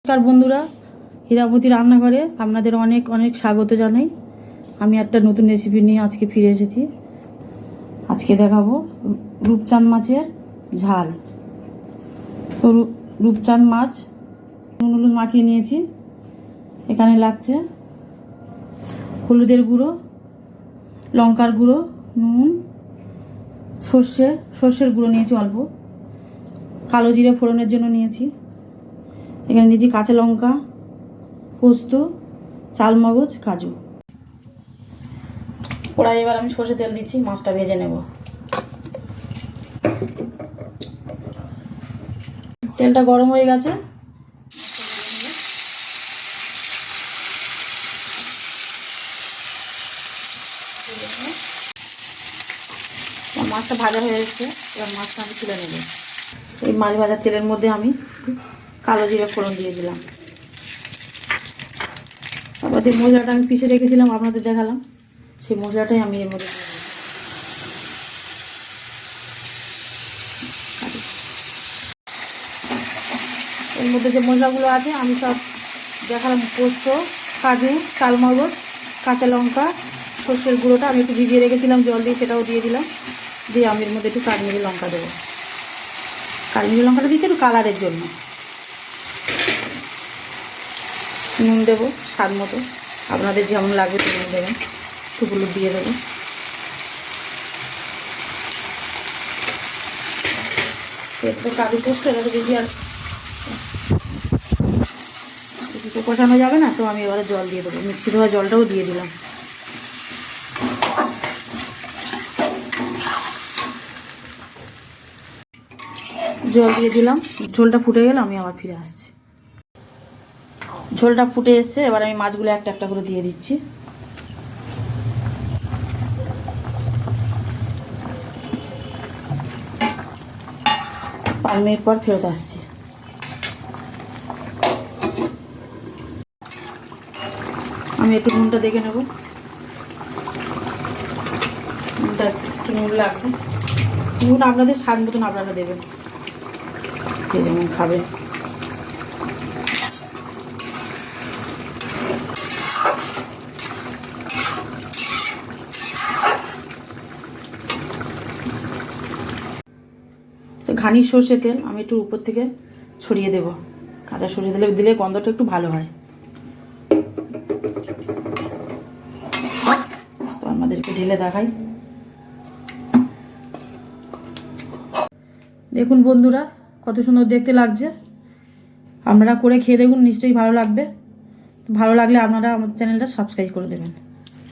নমস্কার বন্ধুরা, হীরাবতী রান্নাঘরে আপনাদের অনেক অনেক স্বাগত জানাই। আমি একটা নতুন রেসিপি নিয়ে আজকে ফিরে এসেছি। আজকে দেখাবো রূপচাঁদ মাছের ঝাল। তো রূপচাঁদ মাছ নুন হলুদ মাখিয়ে নিয়েছি। এখানে লাগছে হলুদের গুঁড়ো, লঙ্কার গুঁড়ো, নুন, সর্ষের গুঁড়ো নিয়েছি অল্প, কালো জিরে ফোড়নের জন্য নিয়েছি। এখানে নিয়েছি কাঁচা লঙ্কা, পোস্ত, চালমগজ, কাজু। কড়াই এবার আমি সর্ষে তেল দিচ্ছি, মাছটা ভেজে নেব। তেলটা গরম হয়ে গেছে, মাছটা ভাজা হয়ে এসেছে। এবার মাছটা আমি তুলে নেব। এই মাছ ভাজার তেলের মধ্যে আমি কালো জিরে ফোড়ন দিয়ে দিলাম। তারপর যে মশলাটা আমি পিষে রেখেছিলাম আপনাদের দেখালাম, সেই মশলাটাই আমি এর মধ্যে দিয়ে দিলাম। এর মধ্যে যে মশলাগুলো আছে আমি সব দেখালাম, পোস্ত, কাজু, চালমগজ, কাঁচা লঙ্কা, সর্ষের গুঁড়োটা আমি একটু ভিজিয়ে রেখেছিলাম জল দিয়ে, সেটাও দিয়ে দিলাম। দিয়ে আমি এর মধ্যে একটু কাশ্মীরি লঙ্কা দেবো। কাশ্মীরি লঙ্কাটা দিচ্ছি একটু কালারের জন্য। নুন দেবো স্বাদ মতো, আপনাদের যেমন লাগবে তেমন দেবেন। একটু হলুদ দিয়ে দেবো। একটু কাজু পোস্ত এটাকে বেশি আর একটু কষানো যাবে না, তো আমি এবারে জল দিয়ে দেবো। মিক্সি ধোয়া জলটাও দিয়ে দিলাম। জল দিয়ে দিলাম, ঝোলটা ফুটে গেলে আমি আবার ফিরে আসছি। ঝোলটা ফুটে এসছে, এবার আমি মাছগুলো একটা একটা করে দিয়ে দিচ্ছি। 5 মিনিট পর ফেরত আসছি। আমি একটু নুনটা দেখে নেব, নুনটা একটু নুন লাগবে। নুন আপনাদের স্বাদ মতন আপনারা দেবেন, যে যেমন খাবেন। ঘানি সর্ষে তেল আমি একটু উপর থেকে ছড়িয়ে দেব। কাঁচা সর্ষে তেলে দিলে গন্ধটা একটু ভালো হয়। তো আমাদেরকে ঢেলে দেখাই। দেখুন বন্ধুরা, কত সুন্দর দেখতে লাগছে। আপনারা করে খেয়ে দেখুন, নিশ্চয়ই ভালো লাগবে। ভালো লাগলে আপনারা আমার চ্যানেলটা সাবস্ক্রাইব করে দেবেন।